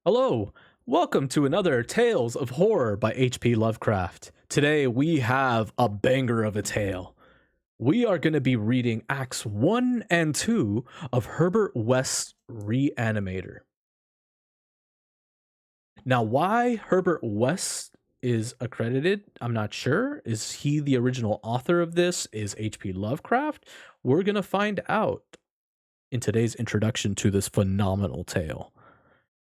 Hello, welcome to another Tales of Horror by H.P. Lovecraft. Today we have a banger of a tale. We are going to be reading Acts 1 and 2 of Herbert West's Reanimator. Now, why Herbert West is accredited, I'm not sure. Is he the original author of this? Is H.P. Lovecraft? We're going to find out in today's introduction to this phenomenal tale.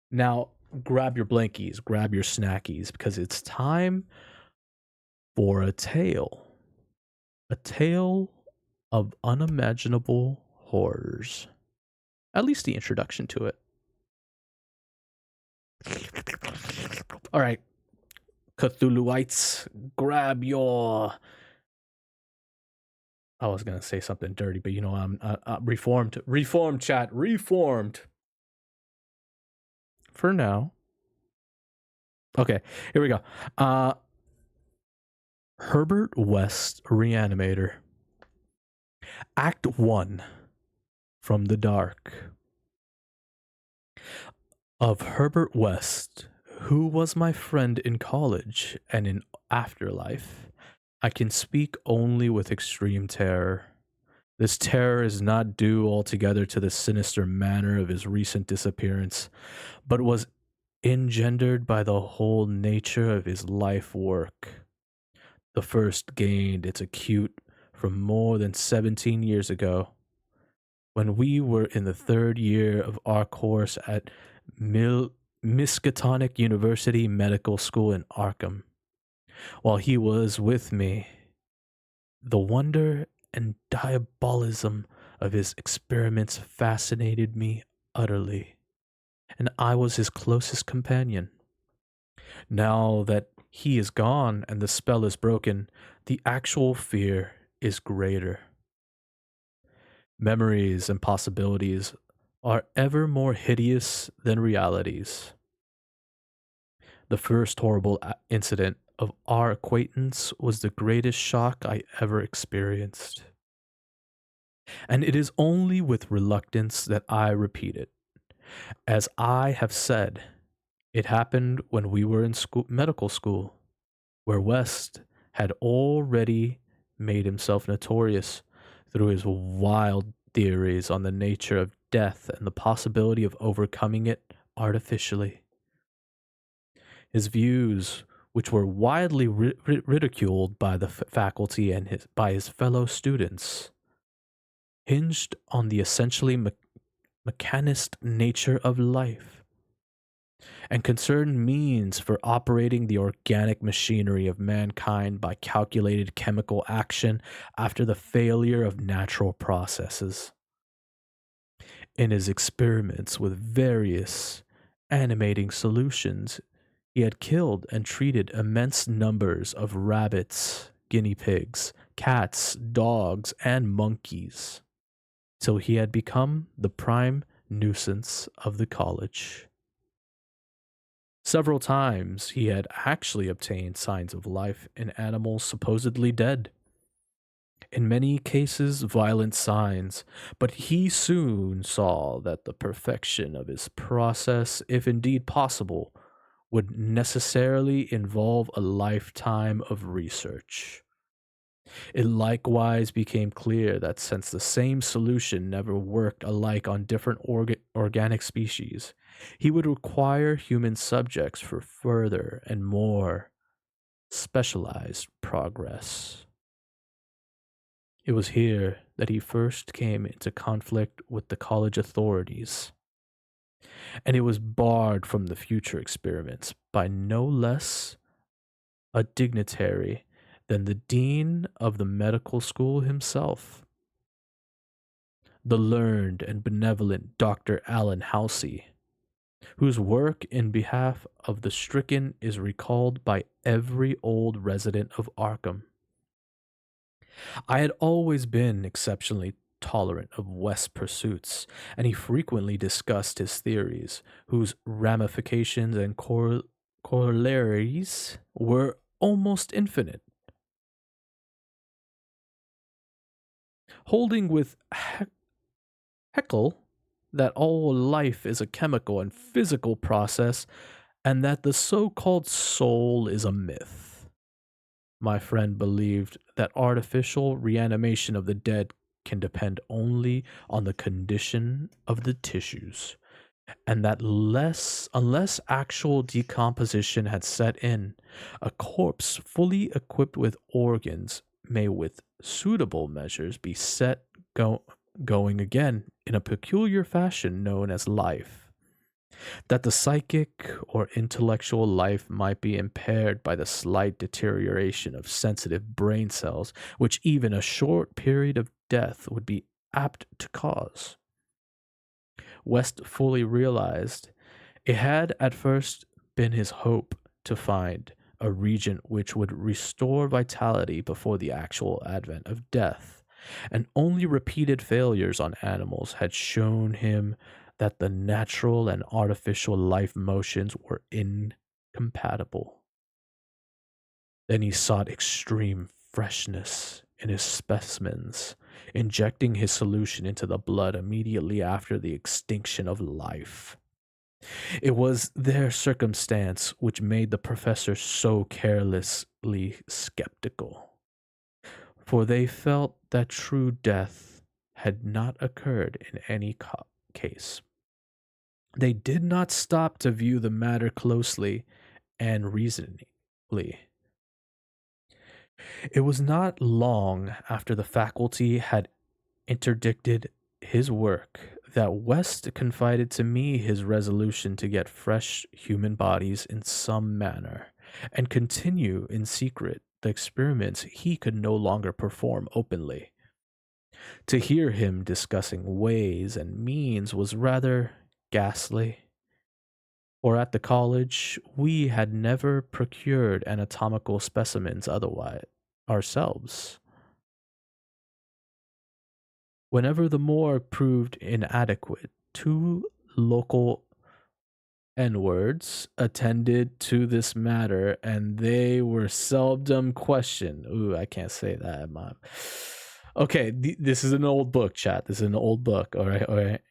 Now, grab your blankies, grab your snackies, because it's time for a tale. A tale of unimaginable horrors. At least the introduction to it. All right, Cthulhuites, grab your. I was gonna say something dirty, but I'm reformed. Reformed, chat. Reformed. For now. Okay, here we go. Herbert West Reanimator. Act 1. From the Dark. Of Herbert West, who was my friend in college and in afterlife, I can speak only with extreme terror. This terror is not due altogether to the sinister manner of his recent disappearance, but was engendered by the whole nature of his life work. The first gained its acute from more than 17 years ago, when we were in the third year of our course at Miskatonic University Medical School in Arkham. While he was with me, the wonder and diabolism of his experiments fascinated me utterly, and I was his closest companion. Now that he is gone and the spell is broken, the actual fear is greater. Memories and possibilities are ever more hideous than realities. The first horrible incident of our acquaintance was the greatest shock I ever experienced. And it is only with reluctance that I repeat it. As I have said, it happened when we were in medical school, where West had already made himself notorious through his wild theories on the nature of death and the possibility of overcoming it artificially. His views, which were widely ridiculed by the faculty and by his fellow students, hinged on the essentially mechanist nature of life, and concerned means for operating the organic machinery of mankind by calculated chemical action after the failure of natural processes. In his experiments with various animating solutions, he had killed and treated immense numbers of rabbits, guinea pigs, cats, dogs, and monkeys, till he had become the prime nuisance of the college. Several times he had actually obtained signs of life in animals supposedly dead. In many cases, violent signs, but he soon saw that the perfection of his process, if indeed possible, would necessarily involve a lifetime of research. It likewise became clear that since the same solution never worked alike on different organic species, he would require human subjects for further and more specialized progress. It was here that he first came into conflict with the college authorities, and it was barred from the future experiments by no less a dignitary than the dean of the medical school himself, the learned and benevolent Dr. Allen Halsey, whose work in behalf of the stricken is recalled by every old resident of Arkham. I had always been exceptionally tolerant of West's pursuits, and he frequently discussed his theories, whose ramifications and corollaries were almost infinite. Holding with Haeckel that all life is a chemical and physical process, and that the so called soul is a myth. My friend believed that artificial reanimation of the dead can depend only on the condition of the tissues, and that unless actual decomposition had set in, a corpse fully equipped with organs may with suitable measures be set going again in a peculiar fashion known as life. That the psychic or intellectual life might be impaired by the slight deterioration of sensitive brain cells, which even a short period of death would be apt to cause. West fully realized it had at first been his hope to find a regent which would restore vitality before the actual advent of death, and only repeated failures on animals had shown him that the natural and artificial life motions were incompatible. Then he sought extreme freshness in his specimens, injecting his solution into the blood immediately after the extinction of life. It was their circumstance which made the professor so carelessly skeptical, for they felt that true death had not occurred in any case. They did not stop to view the matter closely and reasonably. It was not long after the faculty had interdicted his work that West confided to me his resolution to get fresh human bodies in some manner and continue in secret the experiments he could no longer perform openly. To hear him discussing ways and means was rather ghastly. For at the college, we had never procured anatomical specimens otherwise ourselves. Whenever the morgue proved inadequate, two local N-words attended to this matter, and they were seldom questioned. Ooh, I can't say that, Mom. Okay, this is an old book, chat. This is an old book. All right, all right.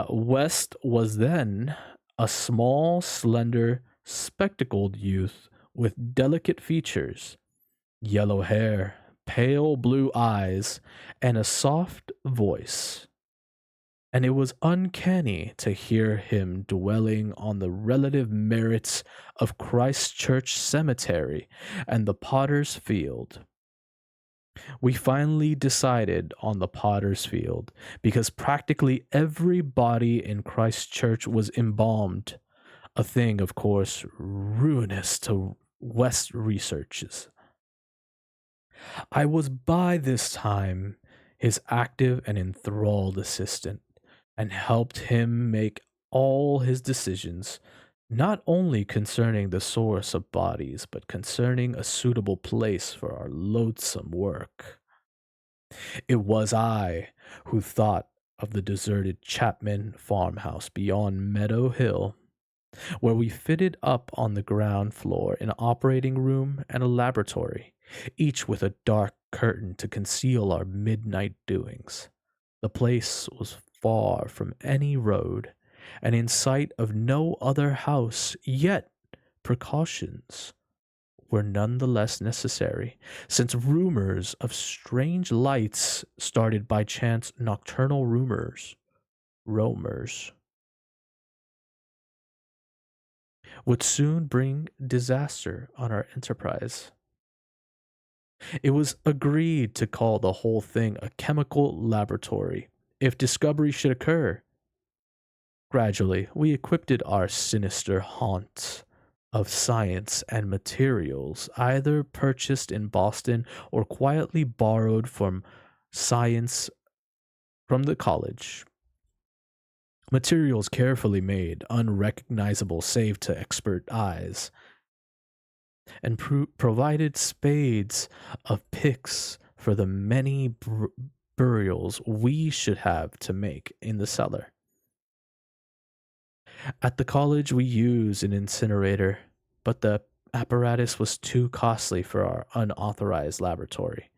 West was then a small, slender, spectacled youth with delicate features, yellow hair, pale blue eyes, and a soft voice. And it was uncanny to hear him dwelling on the relative merits of Christ Church Cemetery and the Potter's Field. We finally decided on the Potter's Field because practically every body in Christ Church was embalmed, a thing, of course, ruinous to West researches. I was by this time his active and enthralled assistant, and helped him make all his decisions, not only concerning the source of bodies, but concerning a suitable place for our loathsome work. It was I who thought of the deserted Chapman farmhouse beyond Meadow Hill, where we fitted up on the ground floor an operating room and a laboratory, each with a dark curtain to conceal our midnight doings. The place was far from any road, and in sight of no other house, yet precautions were none the less necessary, since rumors of strange lights started by chance nocturnal roamers, would soon bring disaster on our enterprise. It was agreed to call the whole thing a chemical laboratory if discovery should occur. Gradually, we equipped our sinister haunt of science and materials, either purchased in Boston or quietly borrowed from science from the college. Materials carefully made, unrecognizable save to expert eyes, and provided spades of picks for the many burials we should have to make in the cellar. At the college, we used an incinerator, but the apparatus was too costly for our unauthorized laboratory.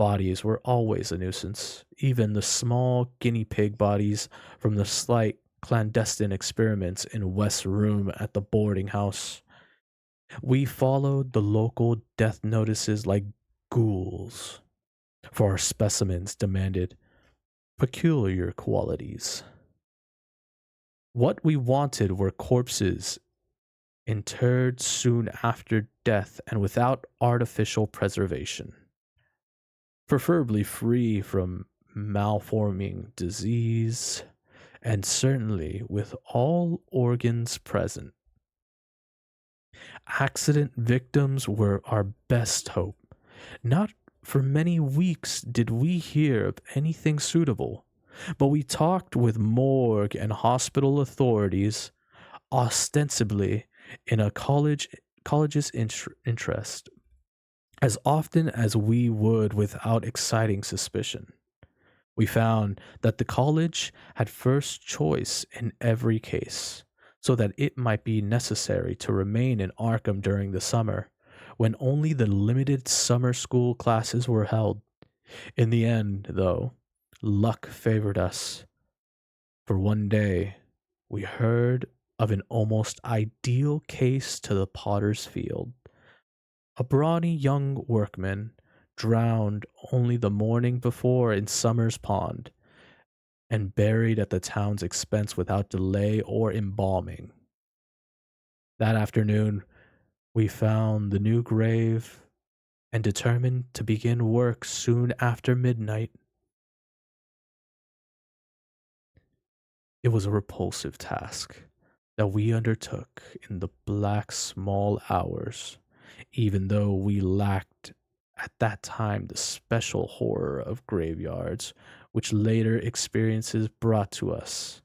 bodies were always a nuisance, even the small guinea pig bodies from the slight clandestine experiments in West's room at the boarding house. We followed the local death notices like ghouls, for our specimens demanded peculiar qualities. What we wanted were corpses interred soon after death and without artificial preservation, preferably free from malforming disease, and certainly with all organs present. Accident victims were our best hope. Not for many weeks did we hear of anything suitable, but we talked with morgue and hospital authorities, ostensibly in a college's interest, as often as we would without exciting suspicion. We found that the college had first choice in every case, so that it might be necessary to remain in Arkham during the summer, when only the limited summer school classes were held. In the end, though, luck favored us, for one day we heard of an almost ideal case to the potter's field. A brawny young workman drowned only the morning before in Summer's Pond and buried at the town's expense without delay or embalming. That afternoon, we found the new grave and determined to begin work soon after midnight. It was a repulsive task that we undertook in the black small hours, even though we lacked at that time the special horror of graveyards which later experiences brought to us.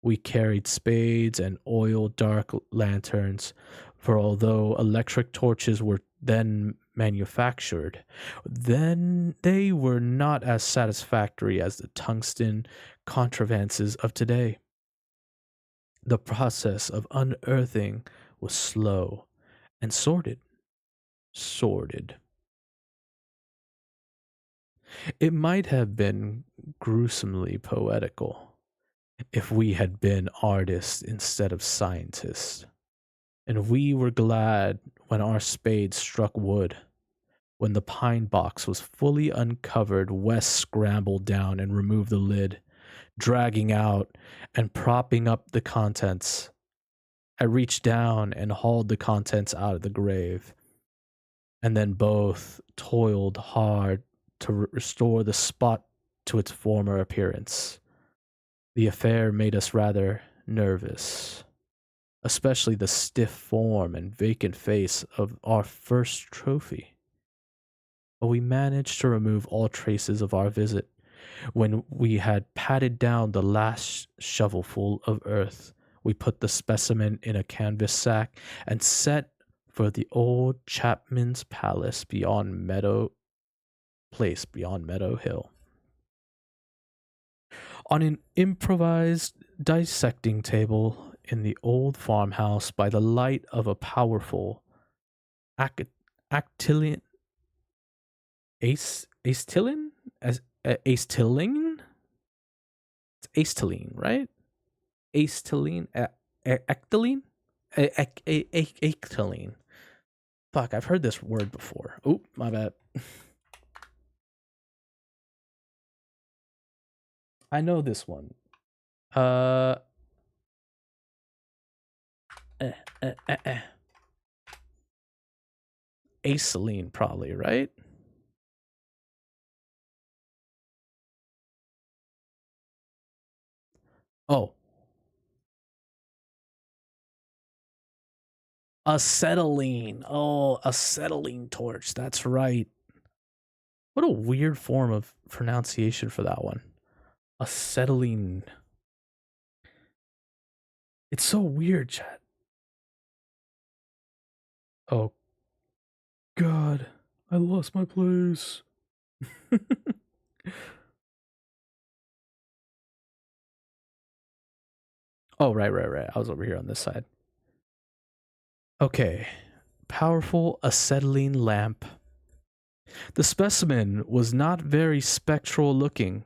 We carried spades and oil dark lanterns, for although electric torches were then manufactured, then they were not as satisfactory as the tungsten contrivances of today. The process of unearthing was slow and sordid. It might have been gruesomely poetical if we had been artists instead of scientists, and we were glad when our spades struck wood. When the pine box was fully uncovered, Wes scrambled down and removed the lid, dragging out and propping up the contents. I reached down and hauled the contents out of the grave, and then both toiled hard to restore the spot to its former appearance. The affair made us rather nervous, especially the stiff form and vacant face of our first trophy. But we managed to remove all traces of our visit. When we had patted down the last shovelful of earth, we put the specimen in a canvas sack and set for the old Chapman's Palace beyond Meadow Hill. On an improvised dissecting table in the old farmhouse by the light of a powerful ac- actilian acetylene as acetylene, it's acetylene, right? Acetylene, actylene, actylene. Fuck, I've heard this word before. Oop, my bad. I know this one. Uh, eh, eh, eh, eh. Acetylene, probably, right? Oh, acetylene. Oh, acetylene torch. That's right. What a weird form of pronunciation for that one. Acetylene. It's so weird, chat. Oh, God. I lost my place. Oh, right. I was over here on this side. Okay. Powerful acetylene lamp The specimen was not very spectral looking.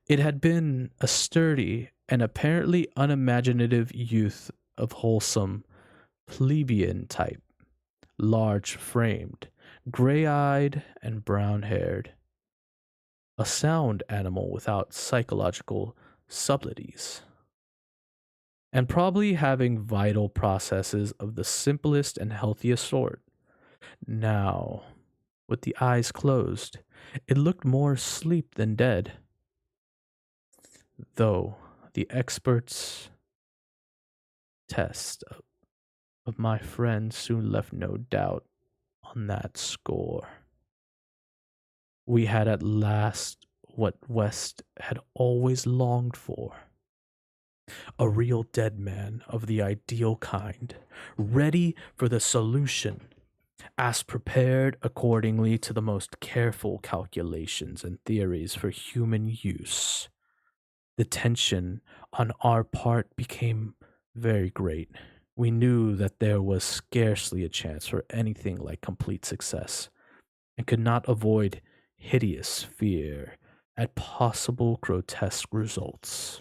It had been a sturdy and apparently unimaginative youth of wholesome, plebeian type, large framed, gray eyed, and brown haired. A sound animal without psychological subtleties, and probably having vital processes of the simplest and healthiest sort. Now, with the eyes closed, it looked more asleep than dead, though the experts' test of my friend soon left no doubt on that score. We had at last what West had always longed for, a real dead man of the ideal kind, ready for the solution, as prepared accordingly to the most careful calculations and theories for human use. The tension on our part became very great. We knew that there was scarcely a chance for anything like complete success, and could not avoid hideous fear at possible grotesque results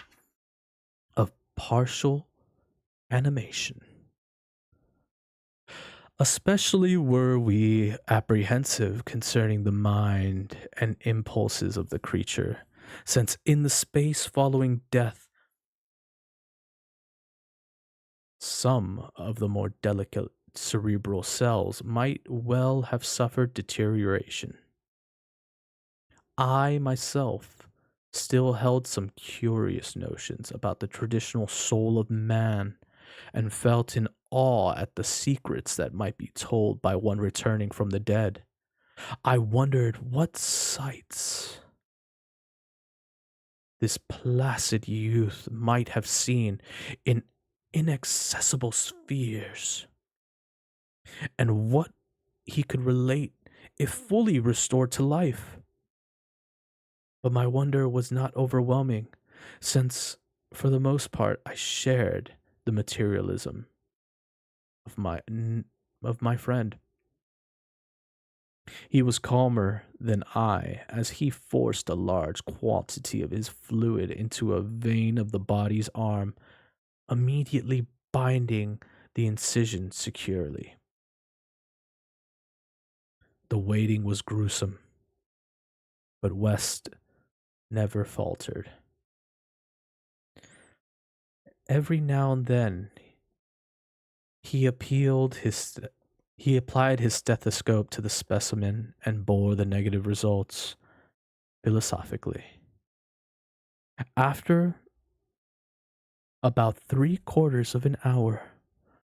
of partial animation. Especially were we apprehensive concerning the mind and impulses of the creature, since in the space following death, some of the more delicate cerebral cells might well have suffered deterioration. I myself still held some curious notions about the traditional soul of man, and felt in awe at the secrets that might be told by one returning from the dead. I wondered what sights this placid youth might have seen in inaccessible spheres, and what he could relate if fully restored to life. But my wonder was not overwhelming, since, for the most part, I shared the materialism of my friend. He was calmer than I, as he forced a large quantity of his fluid into a vein of the body's arm, immediately binding the incision securely. The waiting was gruesome, but West never faltered. Every now and then he he applied his stethoscope to the specimen and bore the negative results philosophically. After about 3/4 of an hour,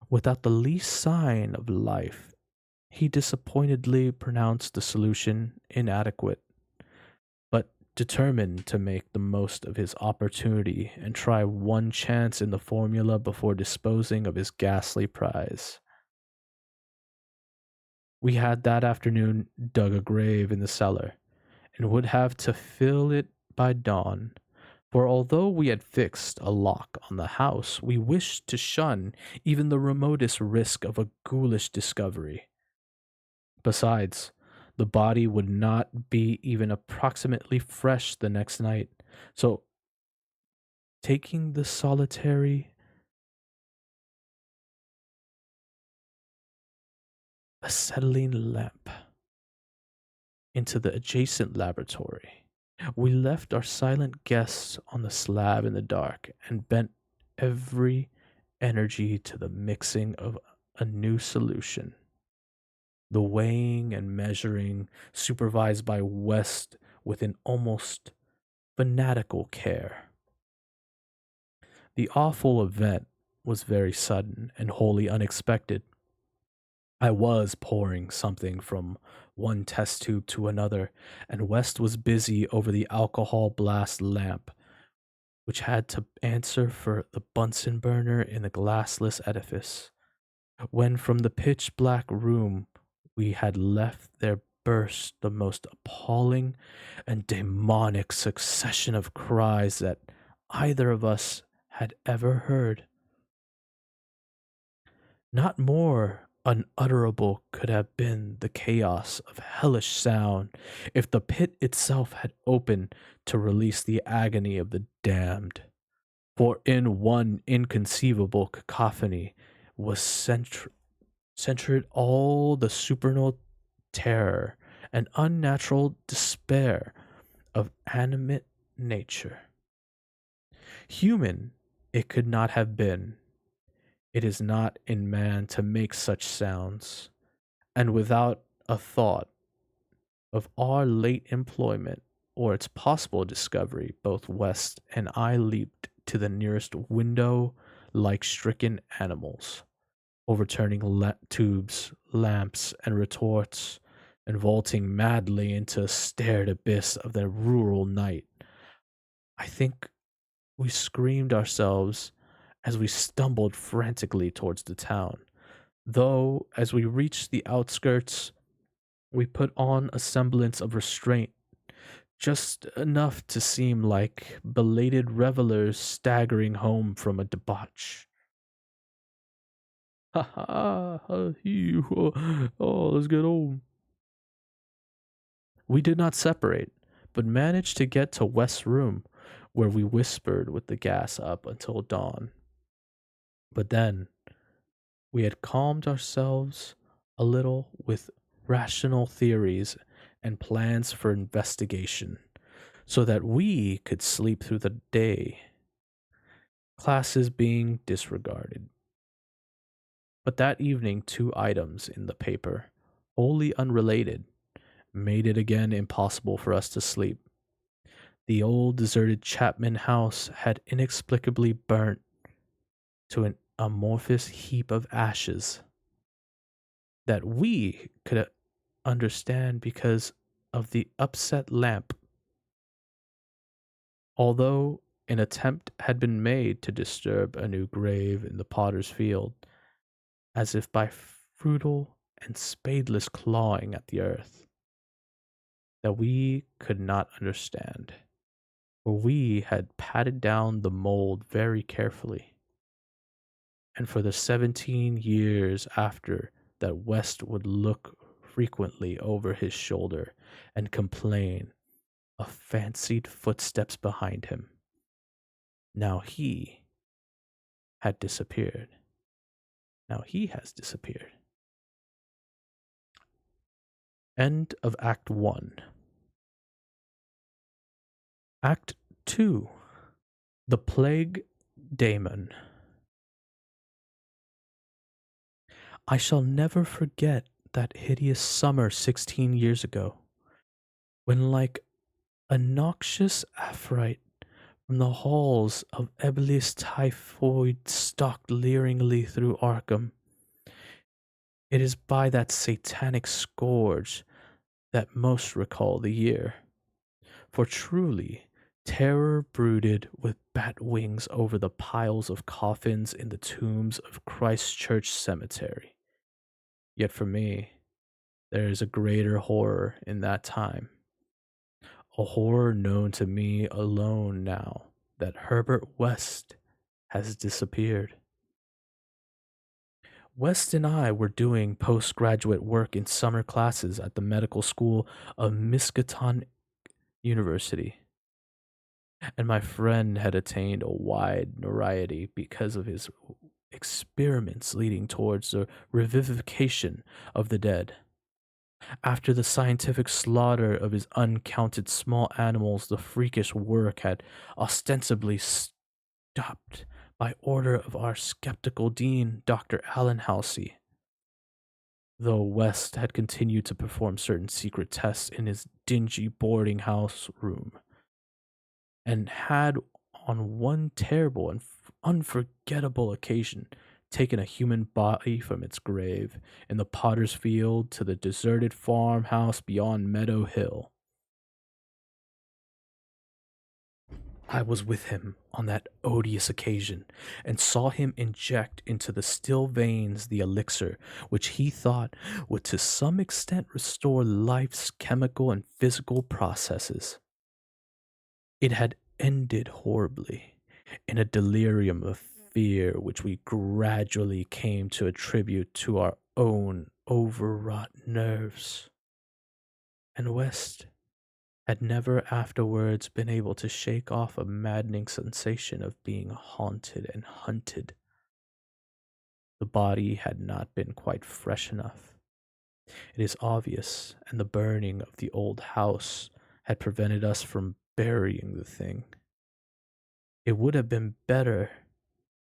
without the least sign of life, he disappointedly pronounced the solution inadequate, but determined to make the most of his opportunity and try one chance in the formula before disposing of his ghastly prize. We had that afternoon dug a grave in the cellar, and would have to fill it by dawn. For although we had fixed a lock on the house, we wished to shun even the remotest risk of a ghoulish discovery. Besides, the body would not be even approximately fresh the next night, so taking the solitary acetylene lamp into the adjacent laboratory, we left our silent guests on the slab in the dark and bent every energy to the mixing of a new solution. The weighing and measuring, supervised by West with an almost fanatical care. The awful event was very sudden and wholly unexpected. I was pouring something from one test tube to another, and West was busy over the alcohol blast lamp, which had to answer for the Bunsen burner in the glassless edifice, when from the pitch black room we had left there burst the most appalling and demonic succession of cries that either of us had ever heard. Not more Unutterable could have been the chaos of hellish sound if the pit itself had opened to release the agony of the damned. For in one inconceivable cacophony was centered all the supernal terror and unnatural despair of animate nature. Human it could not have been. It is not in man to make such sounds, and without a thought of our late employment or its possible discovery, both West and I leaped to the nearest window like stricken animals, overturning tubes, lamps, and retorts, and vaulting madly into a stared abyss of the rural night. I think we screamed ourselves as we stumbled frantically towards the town, though as we reached the outskirts, we put on a semblance of restraint, just enough to seem like belated revelers staggering home from a debauch. Ha ha, oh, let's get home. We did not separate, but managed to get to West's room, where we whispered with the gas up until dawn. But then we had calmed ourselves a little with rational theories and plans for investigation, so that we could sleep through the day, classes being disregarded. But that evening, two items in the paper, wholly unrelated, made it again impossible for us to sleep. The old deserted Chapman house had inexplicably burnt to an amorphous heap of ashes that we could understand because of the upset lamp. Although an attempt had been made to disturb a new grave in the potter's field, as if by futile and spadeless clawing at the earth, that we could not understand, for we had patted down the mold very carefully. And for the 17 years after that, West would look frequently over his shoulder and complain of fancied footsteps behind him. Now he had disappeared. Now he has disappeared. End of Act 1. Act 2. The Plague Daemon. I shall never forget that hideous summer 16 years ago, when, like a noxious Afrite from the halls of Eblis Typhoid stalked leeringly through Arkham. It is by that satanic scourge that most recall the year. For truly, terror brooded with bat wings over the piles of coffins in the tombs of Christ Church Cemetery. Yet for me, there is a greater horror in that time. A horror known to me alone now that Herbert West has disappeared. West and I were doing postgraduate work in summer classes at the medical school of Miskatonic University, and my friend had attained a wide notoriety because of his experiments leading towards the revivification of the dead. After the scientific slaughter of his uncounted small animals, the freakish work had ostensibly stopped by order of our skeptical dean, Dr. Allen Halsey, though West had continued to perform certain secret tests in his dingy boarding house room, and had on one terrible and unforgettable occasion taken a human body from its grave in the potter's field to the deserted farmhouse beyond Meadow Hill. I was with him on that odious occasion, and saw him inject into the still veins the elixir which he thought would to some extent restore life's chemical and physical processes. It had ended horribly, in a delirium of fear which we gradually came to attribute to our own overwrought nerves. And West had never afterwards been able to shake off a maddening sensation of being haunted and hunted. The body had not been quite fresh enough. It is obvious, and the burning of the old house had prevented us from burying the thing. It would have been better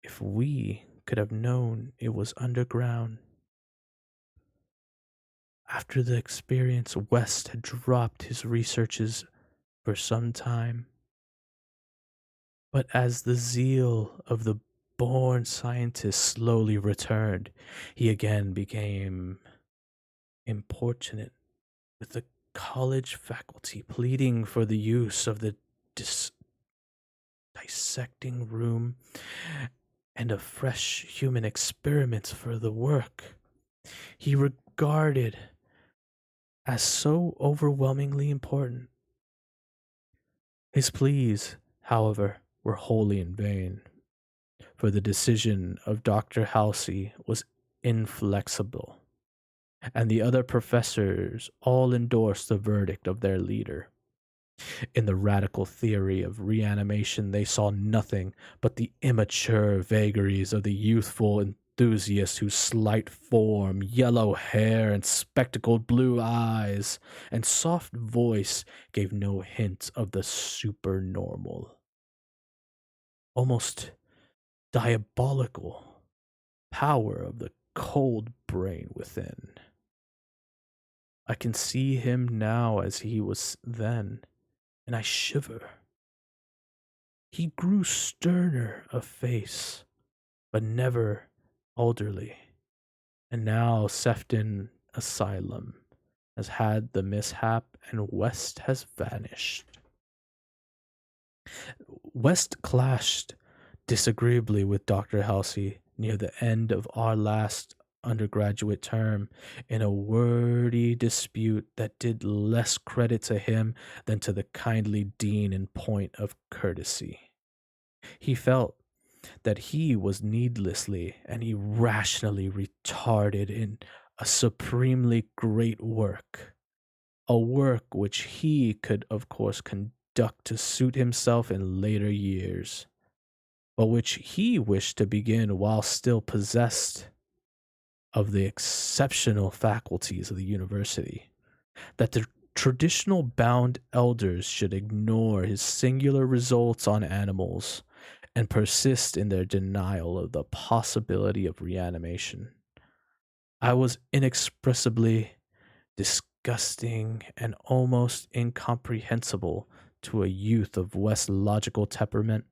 if we could have known it was underground. After the experience, West had dropped his researches for some time. But as the zeal of the born scientist slowly returned, he again became importunate with the college faculty, pleading for the use of the dissecting room and of fresh human experiments for the work he regarded as so overwhelmingly important. His pleas, however, were wholly in vain, for the decision of Dr. Halsey was inflexible, and the other professors all endorsed the verdict of their leader. In the radical theory of reanimation, they saw nothing but the immature vagaries of the youthful enthusiast whose slight form, yellow hair, and spectacled blue eyes and soft voice gave no hint of the supernormal, almost diabolical power of the cold brain within. I can see him now as he was then, and I shiver. He grew sterner of face, but never elderly, and now Sefton Asylum has had the mishap and West has vanished. West clashed disagreeably with Dr. Halsey near the end of our last undergraduate term in a wordy dispute that did less credit to him than to the kindly dean in point of courtesy. He felt that he was needlessly and irrationally retarded in a supremely great work, a work which he could, of course, conduct to suit himself in later years, but which he wished to begin while still possessed of the exceptional faculties of the university, that the traditional bound elders should ignore his singular results on animals and persist in their denial of the possibility of reanimation. I was inexpressibly disgusting and almost incomprehensible to a youth of West's logical temperament.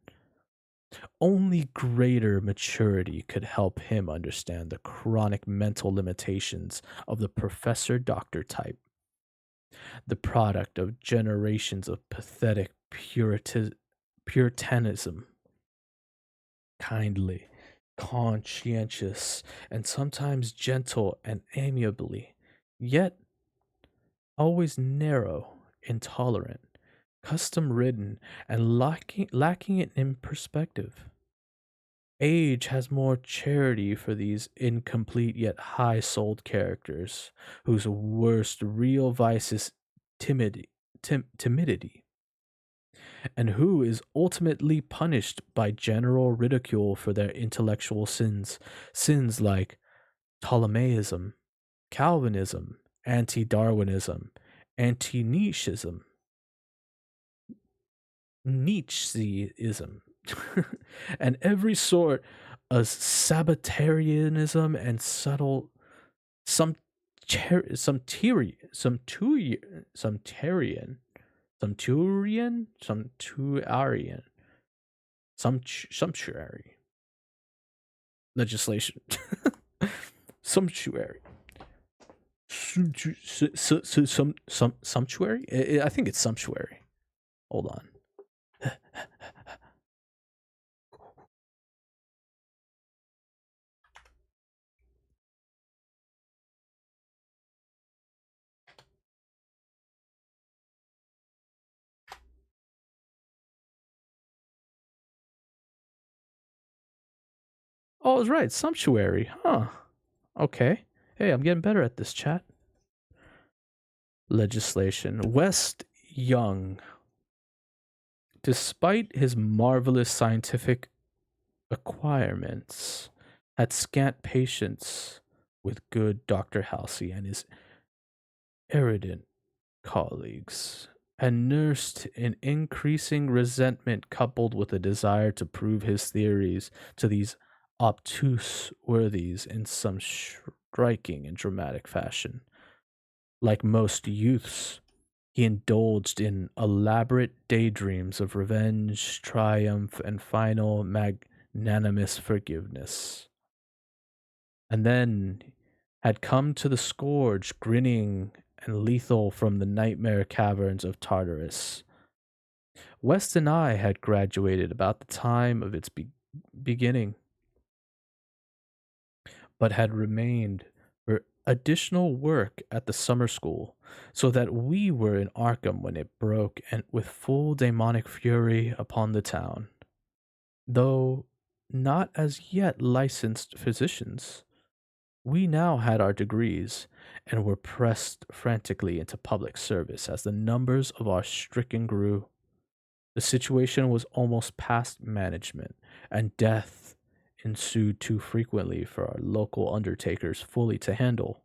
Only greater maturity could help him understand the chronic mental limitations of the professor doctor type, the product of generations of pathetic puritanism, kindly, conscientious, and sometimes gentle and amiably, yet always narrow, intolerant, custom ridden, and lacking it in perspective. Age has more charity for these incomplete yet high souled characters, whose worst real vice is timidity, and who is ultimately punished by general ridicule for their intellectual sins, sins like Ptolemaism, Calvinism, anti Darwinism, anti Nietzscheism, and every sort of Sabbatarianism and subtle some some some Turian, some Tuarian, some sumptuary legislation, sumptuary, some sumptuary. I think it's sumptuary. Hold on. Oh, I was right. Sumptuary. Huh. Okay. Hey, I'm getting better at this, chat. Legislation. West Young, despite his marvelous scientific acquirements, had scant patience with good Dr. Halsey and his erudite colleagues, and nursed an increasing resentment coupled with a desire to prove his theories to these obtuse worthies in some striking and dramatic fashion. Like most youths, he indulged in elaborate daydreams of revenge, triumph, and final magnanimous forgiveness. And then had come to the scourge, grinning and lethal from the nightmare caverns of Tartarus. West and I had graduated about the time of its beginning, but had remained for additional work at the summer school, so that we were in Arkham when it broke and with full demonic fury upon the town. Though not as yet licensed physicians, we now had our degrees and were pressed frantically into public service as the numbers of our stricken grew. The situation was almost past management, and death ensued too frequently for our local undertakers fully to handle.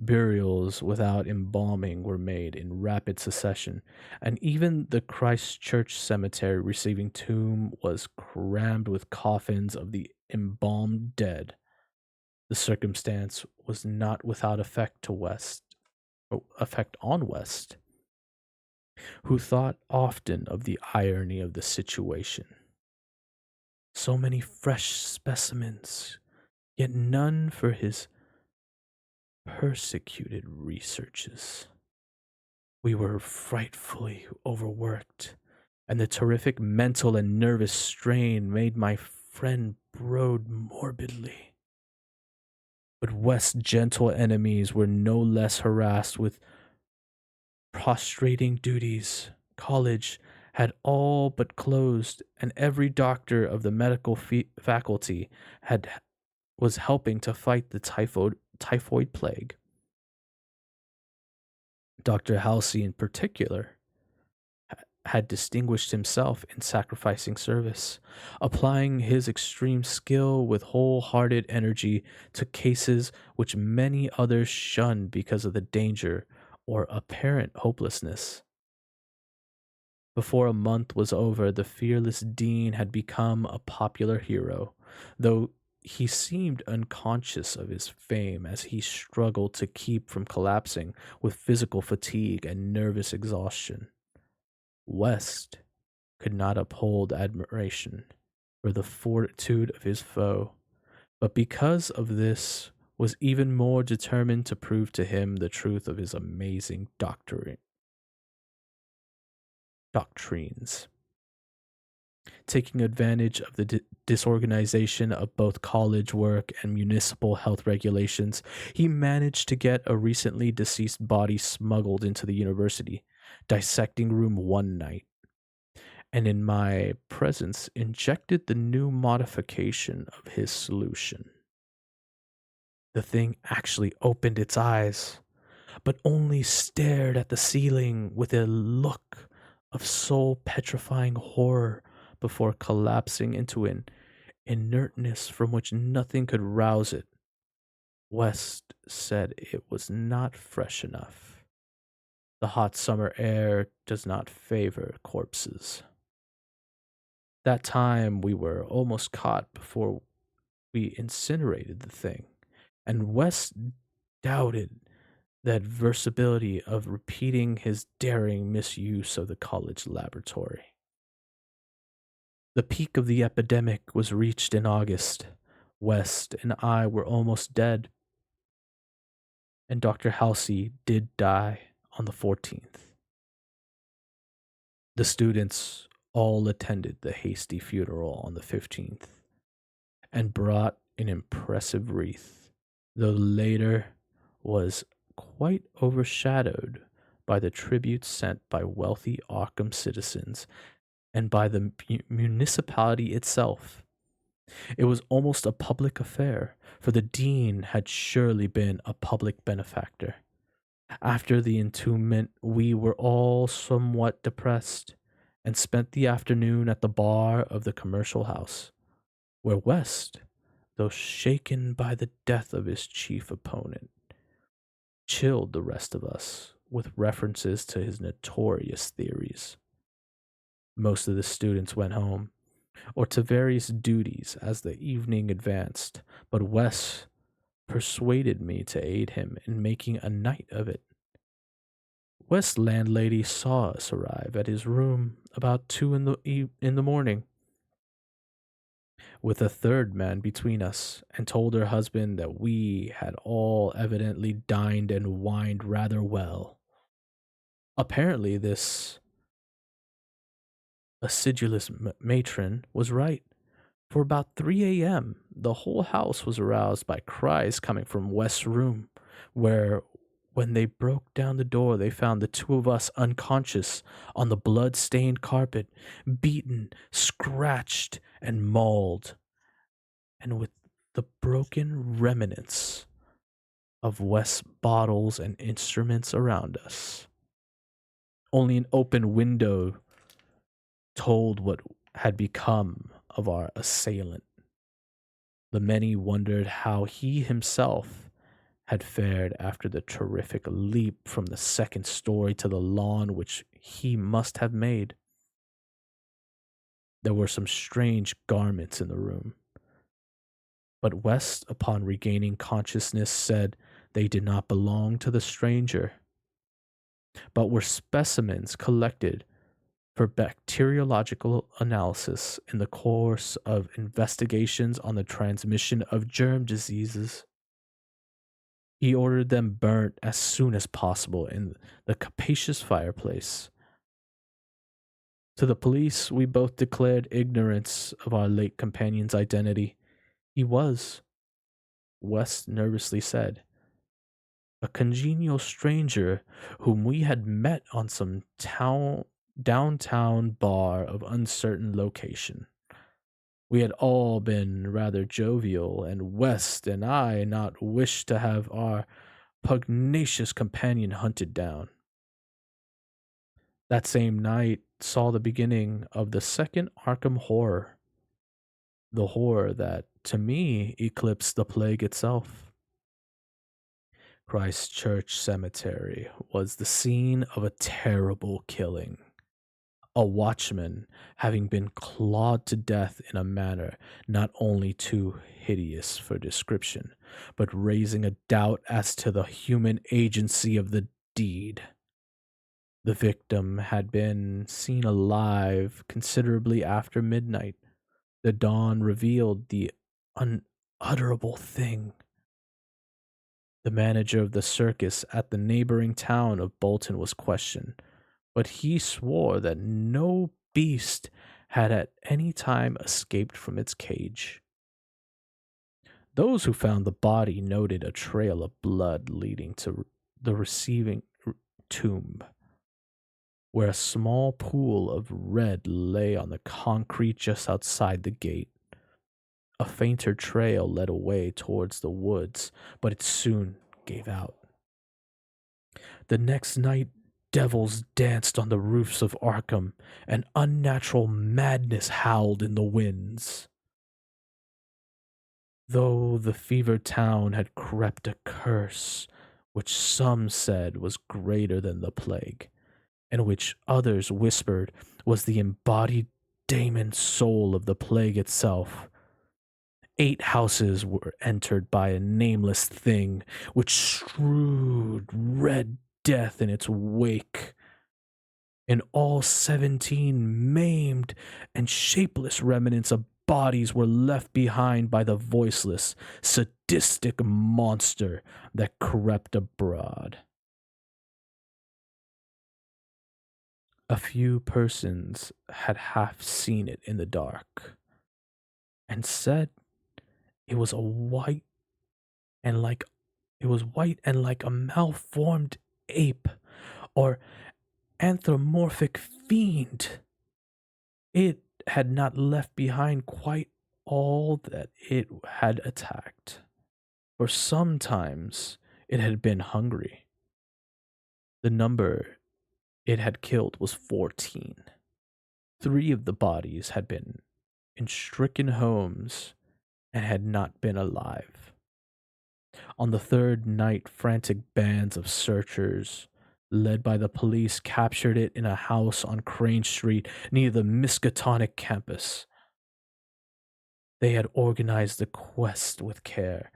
Burials without embalming were made in rapid succession, and even the Christ Church cemetery receiving tomb was crammed with coffins of the embalmed dead. The circumstance was not without effect on West, who thought often of the irony of the situation. So many fresh specimens, yet none for his persecuted researches. We were frightfully overworked, and the terrific mental and nervous strain made my friend brood morbidly. But West's gentle enemies were no less harassed with prostrating duties. College had all but closed, and every doctor of the medical faculty had was helping to fight the typhoid plague. Dr. Halsey, in particular, had distinguished himself in sacrificing service, applying his extreme skill with wholehearted energy to cases which many others shunned because of the danger or apparent hopelessness. Before a month was over, the fearless dean had become a popular hero, though he seemed unconscious of his fame as he struggled to keep from collapsing with physical fatigue and nervous exhaustion. West could not uphold admiration for the fortitude of his foe, but because of this was even more determined to prove to him the truth of his amazing doctrines. Taking advantage of the disorganization of both college work and municipal health regulations, he managed to get a recently deceased body smuggled into the university dissecting room one night, and in my presence injected the new modification of his solution. The thing actually opened its eyes, but only stared at the ceiling with a look of soul petrifying horror before collapsing into an inertness from which nothing could rouse it. West said it was not fresh enough. The hot summer air does not favor corpses. That time we were almost caught before we incinerated the thing, and West doubted the adversibility of repeating his daring misuse of the college laboratory. The peak of the epidemic was reached in August. West and I were almost dead, and Dr. Halsey did die on the 14th. The students all attended the hasty funeral on the 15th and brought an impressive wreath, though later was quite overshadowed by the tributes sent by wealthy Arkham citizens and by the municipality itself. It was almost a public affair, for the dean had surely been a public benefactor. After the entombment, we were all somewhat depressed, and spent the afternoon at the bar of the commercial house, where West, though shaken by the death of his chief opponent, chilled the rest of us with references to his notorious theories. Most of the students went home, or to various duties as the evening advanced, but Wes persuaded me to aid him in making a night of it. West's landlady saw us arrive at his room about 2 in the morning, with a third man between us, and told her husband that we had all evidently dined and wined rather well. Apparently, this acidulous matron was right. For about 3 a.m., the whole house was aroused by cries coming from West's room, where, when they broke down the door, they found the two of us unconscious on the blood-stained carpet, beaten, scratched, and mauled, and with the broken remnants of West's bottles and instruments around us. Only an open window told what had become of our assailant. The many wondered how he himself had fared after the terrific leap from the second story to the lawn which he must have made. There were some strange garments in the room, but West, upon regaining consciousness, said they did not belong to the stranger, but were specimens collected for bacteriological analysis in the course of investigations on the transmission of germ diseases. He ordered them burnt as soon as possible in the capacious fireplace. To the police, we both declared ignorance of our late companion's identity. He was, West nervously said, a congenial stranger whom we had met on some downtown bar of uncertain location. We had all been rather jovial, and West and I not wished to have our pugnacious companion hunted down. That same night saw the beginning of the second Arkham horror, the horror that, to me, eclipsed the plague itself. Christ Church Cemetery was the scene of a terrible killing. A watchman having been clawed to death in a manner not only too hideous for description, but raising a doubt as to the human agency of the deed. The victim had been seen alive considerably after midnight. The dawn revealed the unutterable thing. The manager of the circus at the neighboring town of Bolton was questioned, but he swore that no beast had at any time escaped from its cage. Those who found the body noted a trail of blood leading to the receiving tomb, where a small pool of red lay on the concrete just outside the gate. A fainter trail led away towards the woods, but it soon gave out. The next night, devils danced on the roofs of Arkham, and unnatural madness howled in the winds. Though the fevered town had crept a curse, which some said was greater than the plague, and which others whispered was the embodied daemon soul of the plague itself. 8 houses were entered by a nameless thing, which strewed red death in its wake. In all 17 maimed and shapeless remnants of bodies were left behind by the voiceless, sadistic monster that crept abroad. A few persons had half seen it in the dark, and said it was and like white and like a malformed ape or anthropomorphic fiend. It had not left behind quite all that it had attacked, for sometimes it had been hungry. The number it had killed was 14. Three of the bodies had been in stricken homes and had not been alive. On the third night, frantic bands of searchers, led by the police, captured it in a house on Crane Street near the Miskatonic campus. They had organized the quest with care,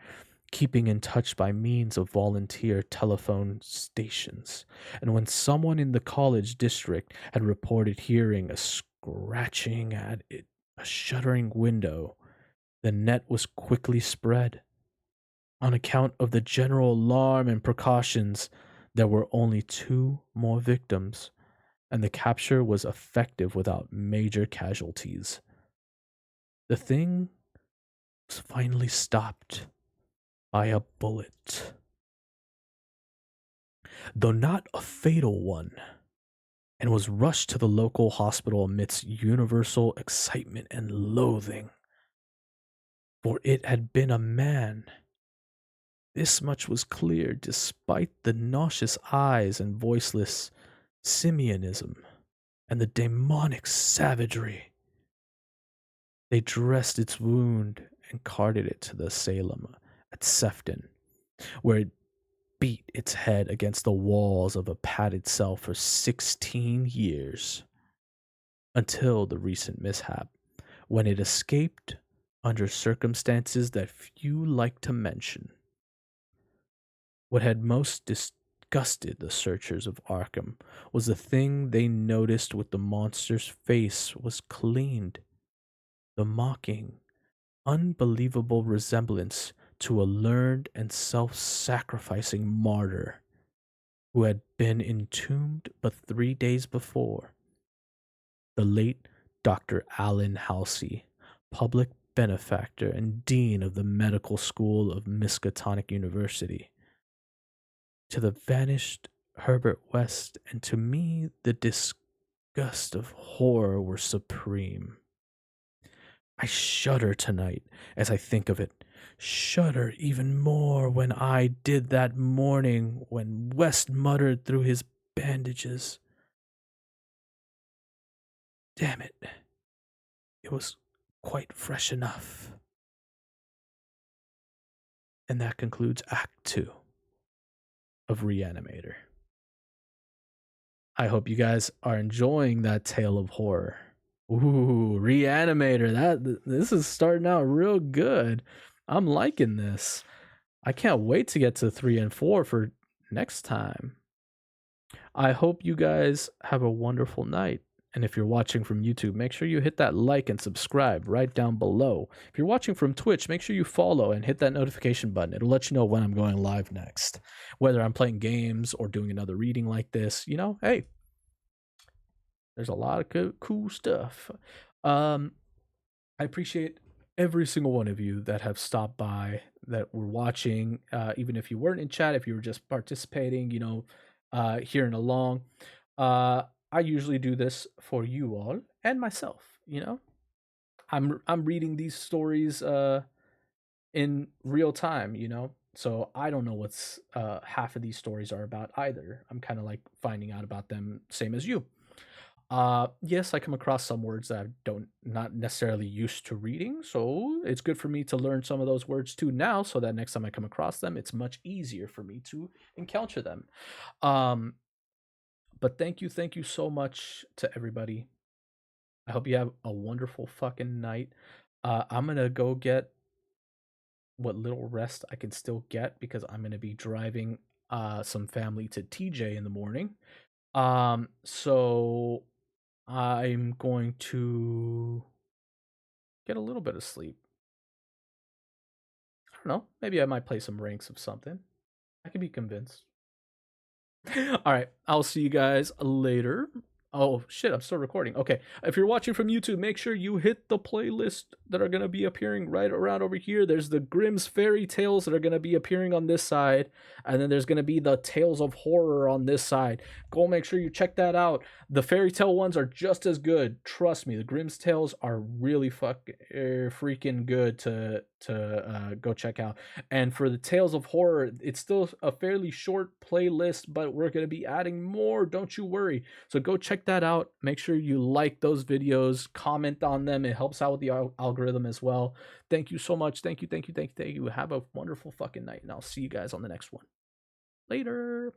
keeping in touch by means of volunteer telephone stations. And when someone in the college district had reported hearing a scratching at a shuttering window, the net was quickly spread. On account of the general alarm and precautions, there were only two more victims, and the capture was effective without major casualties. The thing was finally stopped by a bullet, though not a fatal one, and was rushed to the local hospital amidst universal excitement and loathing. For it had been a man. This much was clear despite the nauseous eyes and voiceless simianism and the demonic savagery. They dressed its wound and carted it to the asylum at Sefton, where it beat its head against the walls of a padded cell for 16 years, until the recent mishap, when it escaped under circumstances that few like to mention. What had most disgusted the searchers of Arkham was the thing they noticed with the monster's face was cleaned. The mocking, unbelievable resemblance to a learned and self sacrificing martyr who had been entombed but 3 days before. The late Dr. Allen Halsey, public benefactor and dean of the medical school of Miskatonic University. To the vanished Herbert West, and to me, the disgust of horror were supreme. I shudder tonight as I think of it. Shudder even more when I did that morning when West muttered through his bandages. Damn it. It was quite fresh enough. And that concludes Act 2 of Reanimator. I hope you guys are enjoying that tale of horror. Ooh, Reanimator. This is starting out real good. I'm liking this. I can't wait to get to 3 and 4 for next time. I hope you guys have a wonderful night. And if you're watching from YouTube, make sure you hit that like and subscribe right down below. If you're watching from Twitch, make sure you follow and hit that notification button. It'll let you know when I'm going live next. Whether I'm playing games or doing another reading like this, hey, there's a lot of cool stuff. I appreciate every single one of you that have stopped by, that were watching, even if you weren't in chat, if you were just participating, hearing along. I usually do this for you all and myself. I'm reading these stories in real time. So I don't know what's half of these stories are about either. I'm kind of like finding out about them, same as you. Yes, I come across some words that I don't not necessarily used to reading, so it's good for me to learn some of those words too now, so that next time I come across them, it's much easier for me to encounter them. But thank you so much to everybody. I hope you have a wonderful fucking night. I'm gonna go get what little rest I can still get because I'm gonna be driving some family to TJ in the morning. So I'm going to get a little bit of sleep. I don't know. Maybe I might play some ranks of something. I can be convinced. All right. I'll see you guys later. Oh shit, I'm still recording. Okay. If you're watching from YouTube, make sure you hit the playlist that are going to be appearing right around over here. There's the Grimm's Fairy Tales that are going to be appearing on this side, and then there's going to be the Tales of Horror on this side. Go make sure you check that out. The fairy tale ones are just as good. Trust me, the Grimm's Tales are really freaking good to go check out. And for the Tales of Horror, it's still a fairly short playlist, but we're going to be adding more. Don't you worry. So go check that out. Make sure you like those videos, comment on them. It helps out with the algorithm as well. Thank you so much. Thank you. Have a wonderful fucking night, and I'll see you guys on the next one. Later.